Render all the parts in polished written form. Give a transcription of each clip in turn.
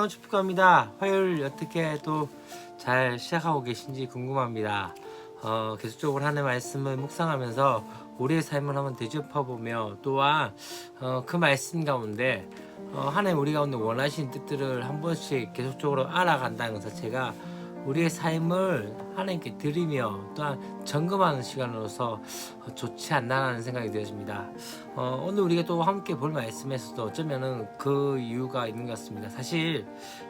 안녕, 축복합니다. 화요일 어떻게 또 잘 시작하고 계신지 궁금합니다. 계속적으로 하나님의 말씀을 묵상하면서 우리의 삶을 한번 되짚어보며 또한 그 말씀 가운데 하나님 우리 가운데 원하시는 뜻들을 한 번씩 계속적으로 알아간다는 것 자체가 우리의 삶을 하나님께 드리며 또한 점검하는 시간으로서 좋지 않나라는 생각이 되어집니다. 오늘 우리가 또 함께 볼 말씀에서도 어쩌면은 그 이유가 있는 것 같습니다. 사실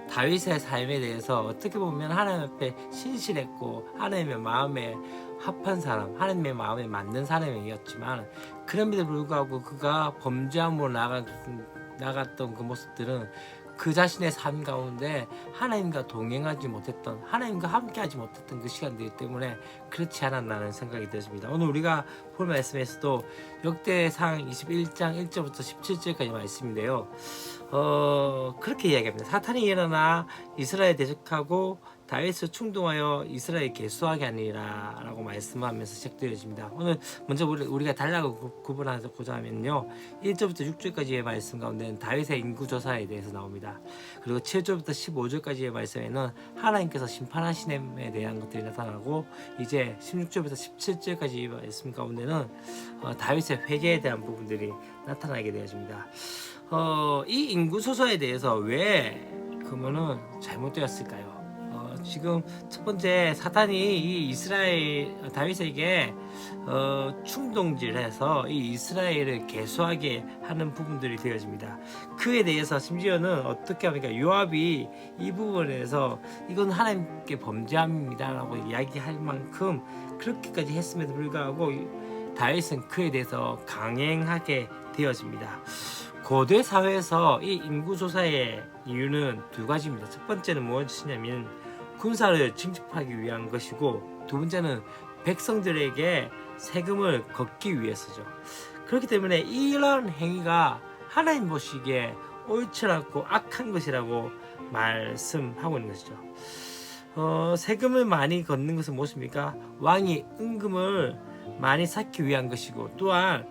다윗의 삶에 대해서 어떻게 보면 하나님 앞에 신실했고 하나님의 마음에 합한 사람, 하나님의 마음에 맞는 사람이었지만 그럼에도 불구하고 그가 범죄함으로 나갔던 그 모습들은 그 자신의 삶 가운데 하나님과 동행하지 못했던, 하나님과 함께하지 못했던 그 시간들 때문에 그렇지 않았나는 생각이 들었습니다. 오늘 우리가 볼 말씀에서도 역대상 21장 1절부터 17절까지 말씀인데요. 그렇게 이야기합니다. 사탄이 일어나 이스라엘 대적하고 다윗을 충동하여 이스라엘 개수하게 하니라 라고 말씀하면서 시작되어집니다. 오늘 먼저 우리가 단락을 구분하고자 하면요, 1절부터 6절까지의 말씀 가운데는 다윗의 인구조사에 대해서 나옵니다. 그리고 7절부터 15절까지의 말씀에는 하나님께서 심판하시는 에 대한 것들이 나타나고, 이제 16절부터 17절까지 말씀 가운데는 다윗의 회개에 대한 부분들이 나타나게 되어집니다. 이 인구조사에 대해서 왜 그러면은 잘못되었을까요? 지금 첫 번째, 사탄이 이 이스라엘 다윗에게 충동질해서 이 이스라엘을 개수하게 하는 부분들이 되어집니다. 그에 대해서 심지어는 어떻게 합니까? 요압이 이 부분에서 이건 하나님께 범죄함입니다라고 이야기할 만큼 그렇게까지 했음에도 불구하고 다윗은 그에 대해서 강행하게 되어집니다. 고대 사회에서 이 인구조사의 이유는 두 가지입니다. 첫 번째는 무엇이냐면 군사를 징집하기 위한 것이고, 두 번째는 백성들에게 세금을 걷기 위해서죠. 그렇기 때문에 이런 행위가 하나님 보시기에 옳지 않고 악한 것이라고 말씀하고 있는 것이죠. 세금을 많이 걷는 것은 무엇입니까? 왕이 은금을 많이 쌓기 위한 것이고, 또한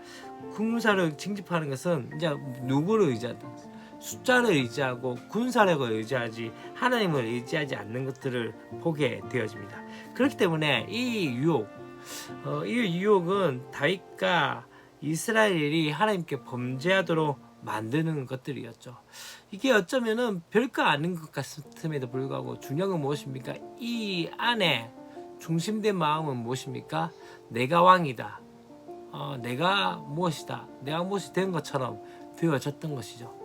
군사를 징집하는 것은 이제 누구를 의지하든 숫자를 의지하고 군사력을 의지하지 하나님을 의지하지 않는 것들을 보게 되어집니다. 그렇기 때문에 이 유혹은 다윗과 이스라엘이 하나님께 범죄하도록 만드는 것들이었죠. 이게 어쩌면은 별거 아닌 것 같음에도 불구하고 중요한 건 무엇입니까? 이 안에 중심된 마음은 무엇입니까? 내가 왕이다. 내가 무엇이다. 내가 무엇이 된 것처럼 되어졌던 것이죠.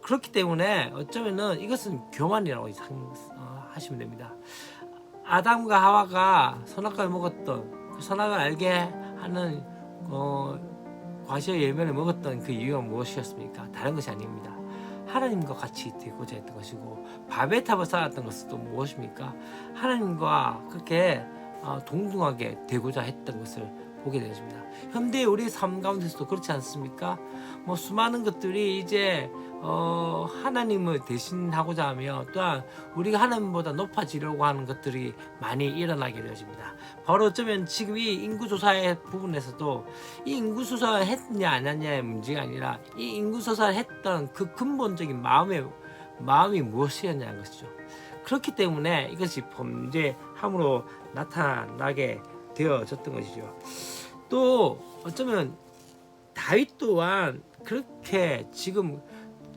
그렇기 때문에 어쩌면은 이것은 교만이라고 하시면 됩니다. 아담과 하와가 선악과를 먹었던, 그 선악을 알게 하는 과실의 열매를 먹었던 그 이유가 무엇이었습니까? 다른 것이 아닙니다. 하나님과 같이 되고자 했던 것이고, 바벨 탑을 쌓았던 것은 또 무엇입니까? 하나님과 그렇게 동등하게 되고자 했던 것을 보게 되었습니다. 현대 우리 삶 가운데서도 그렇지 않습니까? 수많은 것들이 이제 하나님을 대신하고자 하며, 또한 우리가 하나님보다 높아지려고 하는 것들이 많이 일어나게 되어집니다. 바로 어쩌면 지금 이 인구조사의 부분에서도 이 인구조사를 했냐 안 했냐의 문제가 아니라 이 인구조사를 했던 그 근본적인 마음이 무엇이었냐는 것이죠. 그렇기 때문에 이것이 범죄함으로 나타나게 되어졌던 것이죠. 또 어쩌면 다윗 또한 그렇게 지금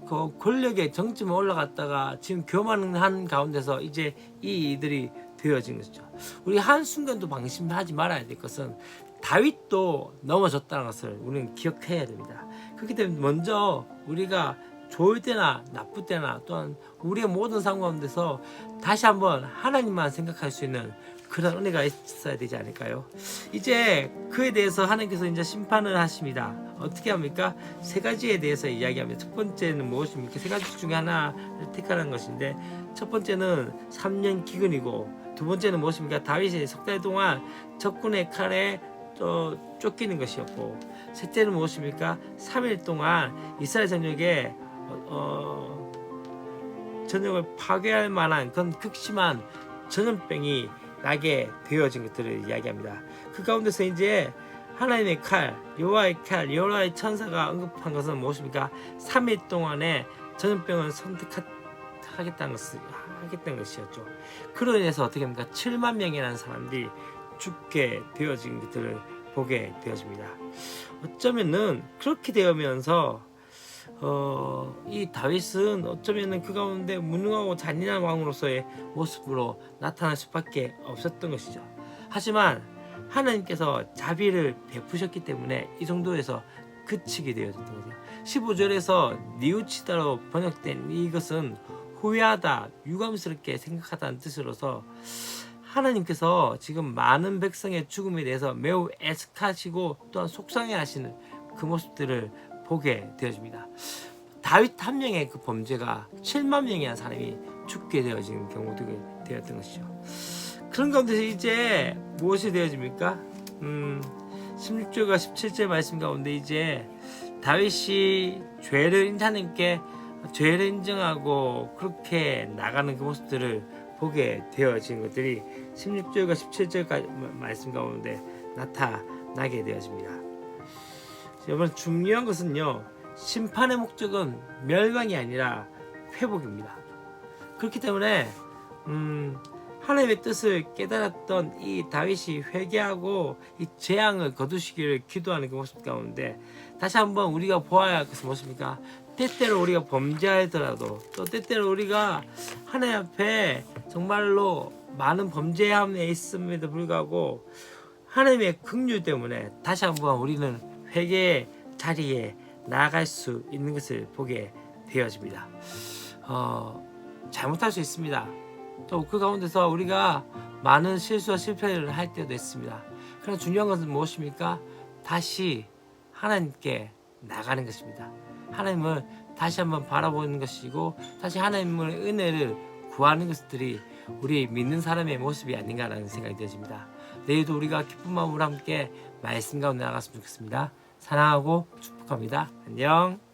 그 권력의 정점에 올라갔다가 지금 교만한 가운데서 이제 이 일들이 되어진 것이죠. 우리 한순간도 방심하지 말아야 될 것은 다윗도 넘어졌다는 것을 우리는 기억해야 됩니다. 그렇기 때문에 먼저 우리가 좋을 때나 나쁠 때나 또한 우리의 모든 상황 가운데서 다시 한번 하나님만 생각할 수 있는 그런 은혜가 있어야 되지 않을까요? 이제 그에 대해서 하나님께서 이제 심판을 하십니다. 어떻게 합니까? 세 가지에 대해서 이야기합니다. 첫 번째는 무엇입니까? 세 가지 중에 하나를 택하는 것인데, 첫 번째는 3년 기근이고, 두 번째는 무엇입니까? 다윗이 석 달 동안 적군의 칼에 쫓기는 것이었고, 셋째는 무엇입니까? 3일 동안 이스라엘 전역에 전역을 파괴할 만한 그런 극심한 전염병이 나게 되어진 것들을 이야기합니다. 그 가운데서 이제 하나님의 칼, 여호와의 천사가 언급한 것은 무엇입니까? 3일 동안에 전염병을 하겠다는 것이었죠. 그로 인해서 어떻게 합니까? 7만 명이라는 사람들이 죽게 되어진 것들을 보게 되어집니다. 어쩌면은 그렇게 되면서 이 다윗은 어쩌면은 그 가운데 무능하고 잔인한 왕으로서의 모습으로 나타날 수밖에 없었던 것이죠. 하지만 하나님께서 자비를 베푸셨기 때문에 이 정도에서 그치게 되어졌던 거죠. 15절에서 뉘우치다로 번역된 이것은 후회하다, 유감스럽게 생각하다는 뜻으로서 하나님께서 지금 많은 백성의 죽음에 대해서 매우 애석하시고 또한 속상해하시는 그 모습들을 보게 되어집니다. 다윗 한 명의 그 범죄가 7만 명이라는 사람이 죽게 되어지는 경우도 되었던 것이죠. 그런 가운데서 이제 무엇이 되어집니까? 16절과 17절 말씀 가운데 이제 다윗이 하나님께 죄를 인정하고 그렇게 나가는 그 모습들을 보게 되어진 것들이 16절과 17절 말씀 가운데 나타나게 되어집니다. 여러분, 중요한 것은요, 심판의 목적은 멸망이 아니라 회복입니다. 그렇기 때문에 하나님의 뜻을 깨달았던 이 다윗이 회개하고 이 재앙을 거두시기를 기도하는 그 모습 가운데 다시 한번 우리가 보아야 할 것은 무엇입니까? 때때로 우리가 범죄하더라도 또 때때로 우리가 하나님 앞에 정말로 많은 범죄함에 있음에도 불구하고 하나님의 긍휼 때문에 다시 한번 우리는 회개의 자리에 나아갈 수 있는 것을 보게 되어집니다. 잘못할 수 있습니다. 또 그 가운데서 우리가 많은 실수와 실패를 할 때도 있습니다. 그러나 중요한 것은 무엇입니까? 다시 하나님께 나가는 것입니다. 하나님을 다시 한번 바라보는 것이고 다시 하나님의 은혜를 구하는 것들이 우리 믿는 사람의 모습이 아닌가라는 생각이 들어집니다. 내일도 우리가 기쁜 마음으로 함께 말씀 가운데 나갔으면 좋겠습니다. 사랑하고 축복합니다. 안녕.